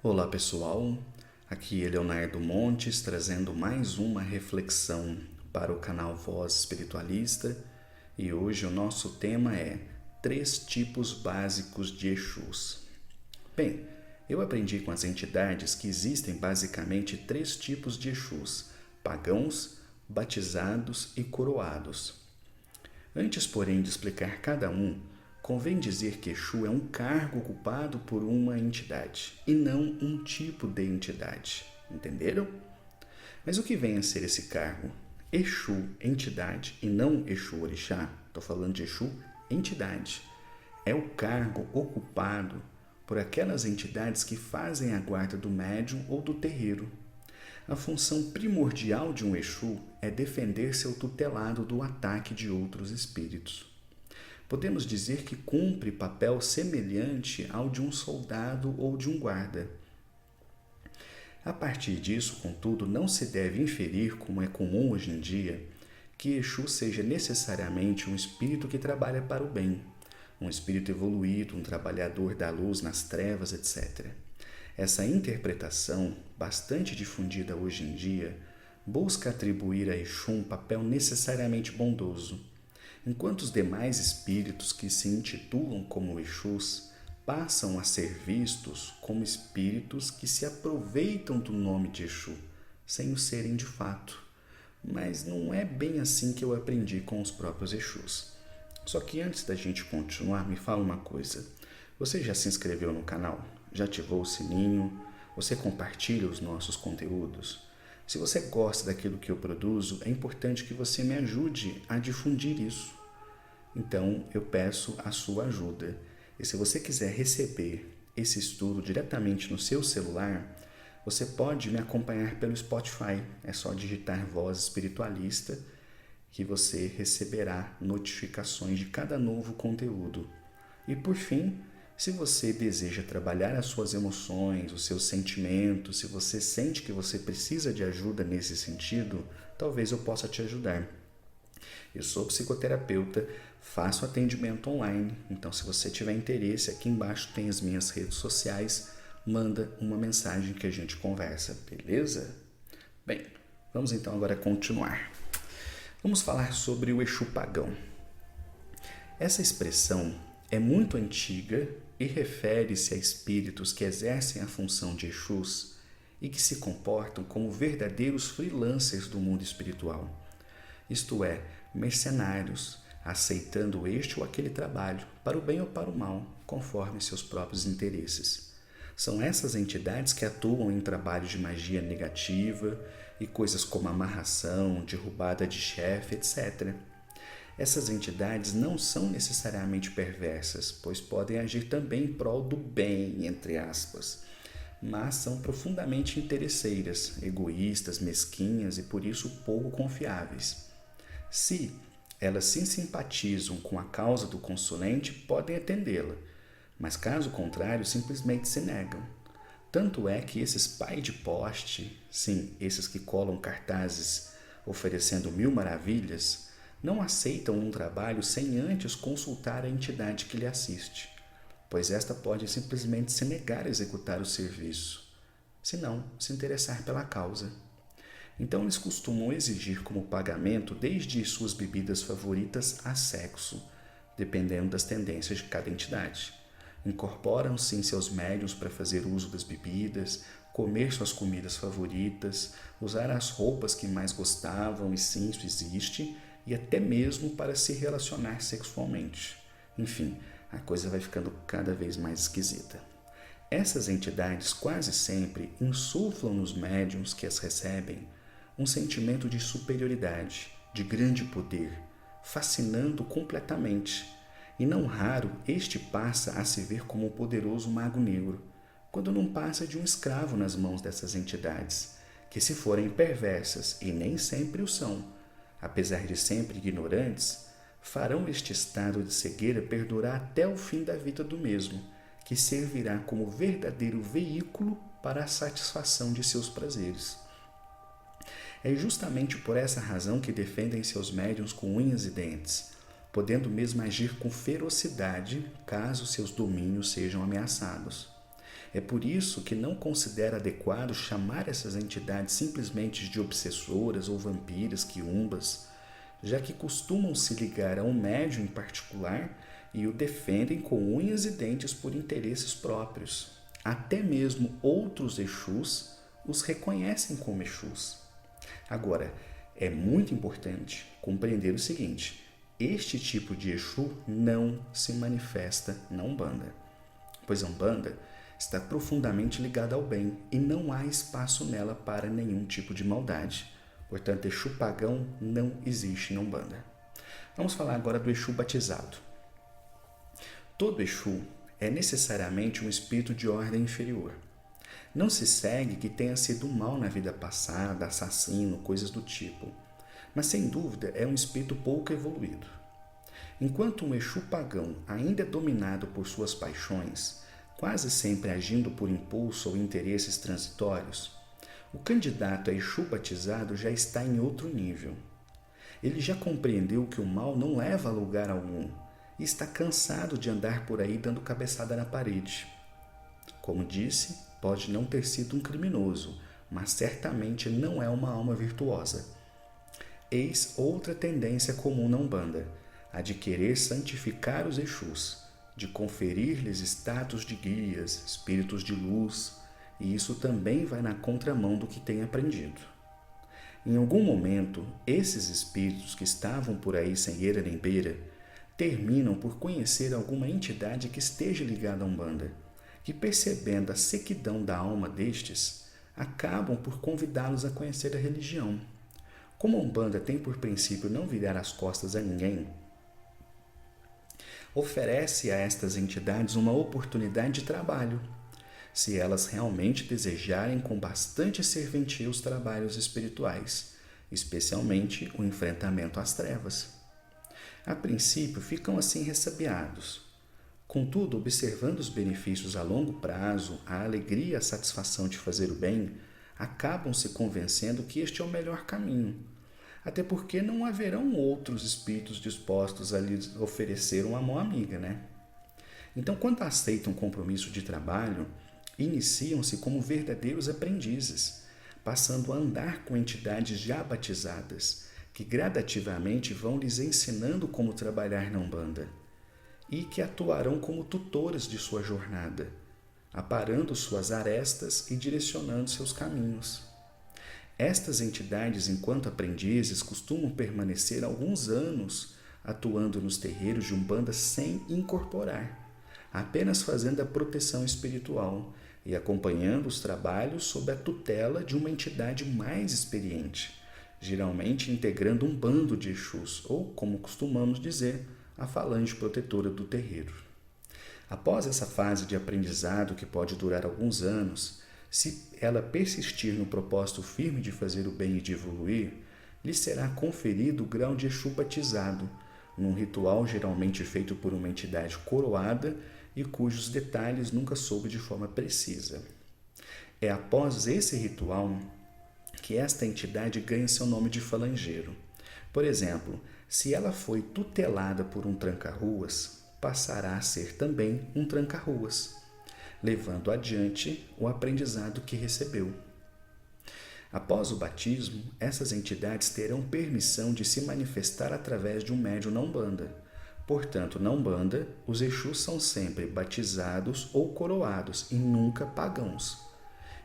Olá pessoal, aqui é Leonardo Montes trazendo mais uma reflexão para o canal Voz Espiritualista e hoje o nosso tema é 3 tipos básicos de Exus. Bem, eu aprendi com as entidades que existem basicamente 3 tipos de Exus: pagãos, batizados e coroados. Antes, porém, de explicar cada um, convém dizer que Exu é um cargo ocupado por uma entidade e não um tipo de entidade. Entenderam? Mas o que vem a ser esse cargo? Exu, entidade, e não Exu Orixá. Estou falando de Exu, entidade. É o cargo ocupado por aquelas entidades que fazem a guarda do médium ou do terreiro. A função primordial de um Exu é defender seu tutelado do ataque de outros espíritos. Podemos dizer que cumpre papel semelhante ao de um soldado ou de um guarda. A partir disso, contudo, não se deve inferir, como é comum hoje em dia, que Exu seja necessariamente um espírito que trabalha para o bem, um espírito evoluído, um trabalhador da luz nas trevas, etc. Essa interpretação, bastante difundida hoje em dia, busca atribuir a Exu um papel necessariamente bondoso, enquanto os demais espíritos que se intitulam como Exus passam a ser vistos como espíritos que se aproveitam do nome de Exu, sem o serem de fato. Mas não é bem assim que eu aprendi com os próprios Exus. Só que antes da gente continuar, me fala uma coisa. Você já se inscreveu no canal? Já ativou o sininho? Você compartilha os nossos conteúdos? Se você gosta daquilo que eu produzo, é importante que você me ajude a difundir isso. Então, eu peço a sua ajuda. E se você quiser receber esse estudo diretamente no seu celular, você pode me acompanhar pelo Spotify. É só digitar Voz Espiritualista que você receberá notificações de cada novo conteúdo. E por fim, se você deseja trabalhar as suas emoções, os seus sentimentos, se você sente que você precisa de ajuda nesse sentido, talvez eu possa te ajudar. Eu sou psicoterapeuta, faço atendimento online, então se você tiver interesse, aqui embaixo tem as minhas redes sociais, manda uma mensagem que a gente conversa, beleza? Bem, vamos então agora continuar. Vamos falar sobre o Exu pagão. Essa expressão é muito antiga e refere-se a espíritos que exercem a função de Exus e que se comportam como verdadeiros freelancers do mundo espiritual. Isto é, mercenários, aceitando este ou aquele trabalho, para o bem ou para o mal, conforme seus próprios interesses. São essas entidades que atuam em trabalhos de magia negativa e coisas como amarração, derrubada de chefe, etc. Essas entidades não são necessariamente perversas, pois podem agir também em prol do bem, entre aspas, mas são profundamente interesseiras, egoístas, mesquinhas e por isso pouco confiáveis. Se elas se simpatizam com a causa do consulente, podem atendê-la, mas caso contrário, simplesmente se negam. Tanto é que esses pai de poste, sim, esses que colam cartazes oferecendo 1000 maravilhas, não aceitam um trabalho sem antes consultar a entidade que lhe assiste, pois esta pode simplesmente se negar a executar o serviço, se não se interessar pela causa. Então eles costumam exigir como pagamento desde suas bebidas favoritas a sexo, dependendo das tendências de cada entidade. Incorporam-se em seus médiuns para fazer uso das bebidas, comer suas comidas favoritas, usar as roupas que mais gostavam, e sim, isso existe, e até mesmo para se relacionar sexualmente. Enfim, a coisa vai ficando cada vez mais esquisita. Essas entidades quase sempre insuflam nos médiuns que as recebem um sentimento de superioridade, de grande poder, fascinando completamente. E não raro este passa a se ver como um poderoso mago negro, quando não passa de um escravo nas mãos dessas entidades, que se forem perversas, e nem sempre o são, apesar de sempre ignorantes, farão este estado de cegueira perdurar até o fim da vida do mesmo, que servirá como verdadeiro veículo para a satisfação de seus prazeres. É justamente por essa razão que defendem seus médiuns com unhas e dentes, podendo mesmo agir com ferocidade caso seus domínios sejam ameaçados. É por isso que não considera adequado chamar essas entidades simplesmente de obsessoras ou vampiras, quiumbas, já que costumam se ligar a um médium em particular e o defendem com unhas e dentes por interesses próprios. Até mesmo outros Exus os reconhecem como Exus. Agora, é muito importante compreender o seguinte: este tipo de Exu não se manifesta na Umbanda, pois a Umbanda está profundamente ligada ao bem e não há espaço nela para nenhum tipo de maldade. Portanto, Exu pagão não existe na Umbanda. Vamos falar agora do Exu batizado. Todo Exu é necessariamente um espírito de ordem inferior. Não se segue que tenha sido mal na vida passada, assassino, coisas do tipo, mas sem dúvida é um espírito pouco evoluído. Enquanto um Exu pagão ainda é dominado por suas paixões, quase sempre agindo por impulso ou interesses transitórios, o candidato a Exu batizado já está em outro nível. Ele já compreendeu que o mal não leva a lugar algum e está cansado de andar por aí dando cabeçada na parede. Como disse, pode não ter sido um criminoso, mas certamente não é uma alma virtuosa. Eis outra tendência comum na Umbanda, a de querer santificar os Exus, de conferir-lhes status de guias, espíritos de luz, e isso também vai na contramão do que tem aprendido. Em algum momento, esses espíritos que estavam por aí sem eira nem beira, terminam por conhecer alguma entidade que esteja ligada à Umbanda, que, percebendo a sequidão da alma destes, acabam por convidá-los a conhecer a religião. Como a Umbanda tem por princípio não virar as costas a ninguém, oferece a estas entidades uma oportunidade de trabalho, se elas realmente desejarem com bastante serventia os trabalhos espirituais, especialmente o enfrentamento às trevas. A princípio ficam assim ressabiados. Contudo, observando os benefícios a longo prazo, a alegria e a satisfação de fazer o bem, acabam se convencendo que este é o melhor caminho, até porque não haverão outros espíritos dispostos a lhes oferecer uma mão amiga, né? Então, quando aceitam um compromisso de trabalho, iniciam-se como verdadeiros aprendizes, passando a andar com entidades já batizadas, que gradativamente vão lhes ensinando como trabalhar na Umbanda, e que atuarão como tutores de sua jornada, aparando suas arestas e direcionando seus caminhos. Estas entidades, enquanto aprendizes, costumam permanecer alguns anos atuando nos terreiros de Umbanda sem incorporar, apenas fazendo a proteção espiritual e acompanhando os trabalhos sob a tutela de uma entidade mais experiente, geralmente integrando um bando de Exus, ou, como costumamos dizer, a falange protetora do terreiro. Após essa fase de aprendizado, que pode durar alguns anos, se ela persistir no propósito firme de fazer o bem e de evoluir, lhe será conferido o grau de Exu batizado, num ritual geralmente feito por uma entidade coroada e cujos detalhes nunca soube de forma precisa. É após esse ritual que esta entidade ganha seu nome de falangeiro. Por exemplo, se ela foi tutelada por um tranca-ruas, passará a ser também um tranca-ruas, levando adiante o aprendizado que recebeu. Após o batismo, essas entidades terão permissão de se manifestar através de um médium na Umbanda. Portanto, na Umbanda, os Exus são sempre batizados ou coroados e nunca pagãos.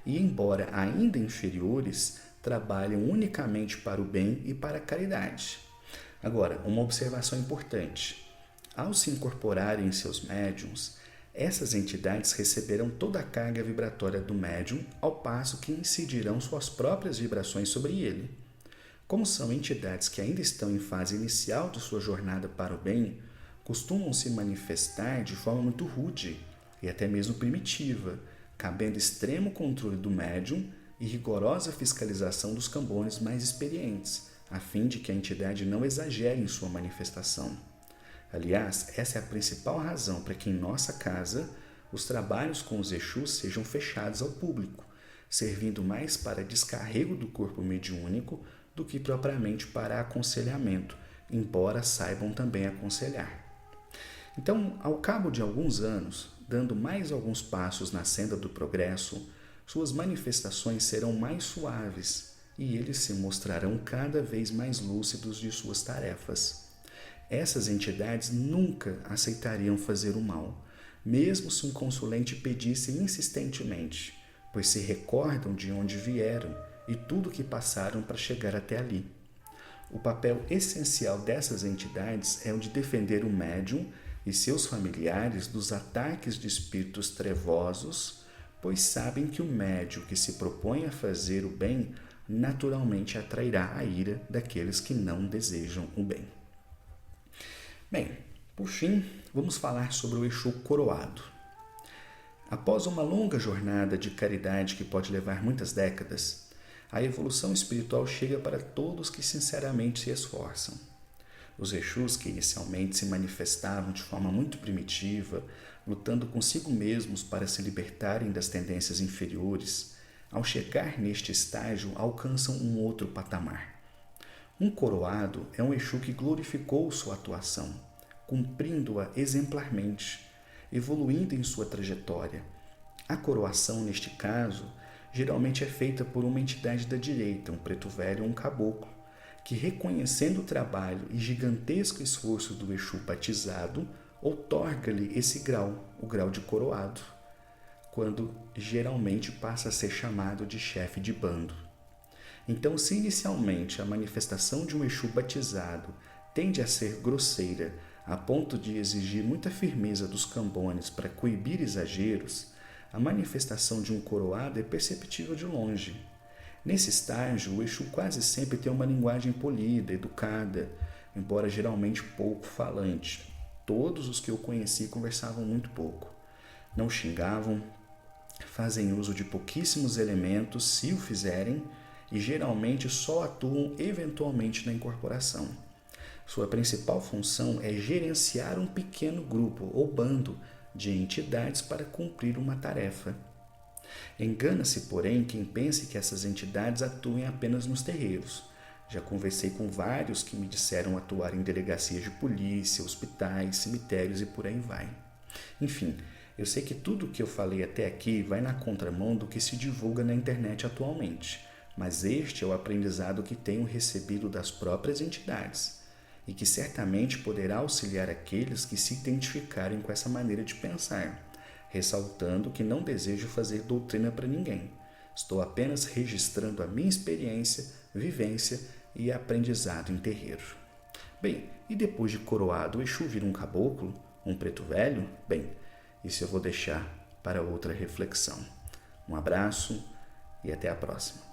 E, embora ainda inferiores, trabalham unicamente para o bem e para a caridade. Agora, uma observação importante. Ao se incorporarem em seus médiums, essas entidades receberão toda a carga vibratória do médium, ao passo que incidirão suas próprias vibrações sobre ele. Como são entidades que ainda estão em fase inicial de sua jornada para o bem, costumam se manifestar de forma muito rude e até mesmo primitiva, cabendo extremo controle do médium e rigorosa fiscalização dos cambones mais experientes, a fim de que a entidade não exagere em sua manifestação. Aliás, essa é a principal razão para que em nossa casa os trabalhos com os Exus sejam fechados ao público, servindo mais para descarrego do corpo mediúnico do que propriamente para aconselhamento, embora saibam também aconselhar. Então, ao cabo de alguns anos, dando mais alguns passos na senda do progresso, suas manifestações serão mais suaves e eles se mostrarão cada vez mais lúcidos de suas tarefas. Essas entidades nunca aceitariam fazer o mal, mesmo se um consulente pedisse insistentemente, pois se recordam de onde vieram e tudo o que passaram para chegar até ali. O papel essencial dessas entidades é o de defender o médium e seus familiares dos ataques de espíritos trevosos, pois sabem que o médium que se propõe a fazer o bem naturalmente atrairá a ira daqueles que não desejam o bem. Bem, por fim, vamos falar sobre o Exu coroado. Após uma longa jornada de caridade que pode levar muitas décadas, a evolução espiritual chega para todos que sinceramente se esforçam. Os Exus, que inicialmente se manifestavam de forma muito primitiva, lutando consigo mesmos para se libertarem das tendências inferiores, ao chegar neste estágio alcançam um outro patamar. Um coroado é um Exu que glorificou sua atuação, cumprindo-a exemplarmente, evoluindo em sua trajetória. A coroação, neste caso, geralmente é feita por uma entidade da direita, um preto velho ou um caboclo, que, reconhecendo o trabalho e gigantesco esforço do Exu batizado, outorga-lhe esse grau, o grau de coroado, quando geralmente passa a ser chamado de chefe de bando. Então, se inicialmente a manifestação de um Exu batizado tende a ser grosseira, a ponto de exigir muita firmeza dos cambones para coibir exageros, a manifestação de um coroado é perceptível de longe. Nesse estágio, o Exu quase sempre tem uma linguagem polida, educada, embora geralmente pouco falante. Todos os que eu conheci conversavam muito pouco. Não xingavam, fazem uso de pouquíssimos elementos, se o fizerem, e geralmente só atuam eventualmente na incorporação. Sua principal função é gerenciar um pequeno grupo ou bando de entidades para cumprir uma tarefa. Engana-se, porém, quem pense que essas entidades atuem apenas nos terreiros. Já conversei com vários que me disseram atuar em delegacias de polícia, hospitais, cemitérios e por aí vai. Enfim, eu sei que tudo o que eu falei até aqui vai na contramão do que se divulga na internet atualmente, mas este é o aprendizado que tenho recebido das próprias entidades e que certamente poderá auxiliar aqueles que se identificarem com essa maneira de pensar, ressaltando que não desejo fazer doutrina para ninguém. Estou apenas registrando a minha experiência, vivência e aprendizado em terreiro. Bem, e depois de coroado, o Exu vira um caboclo, um preto velho? Bem, isso eu vou deixar para outra reflexão. Um abraço e até a próxima.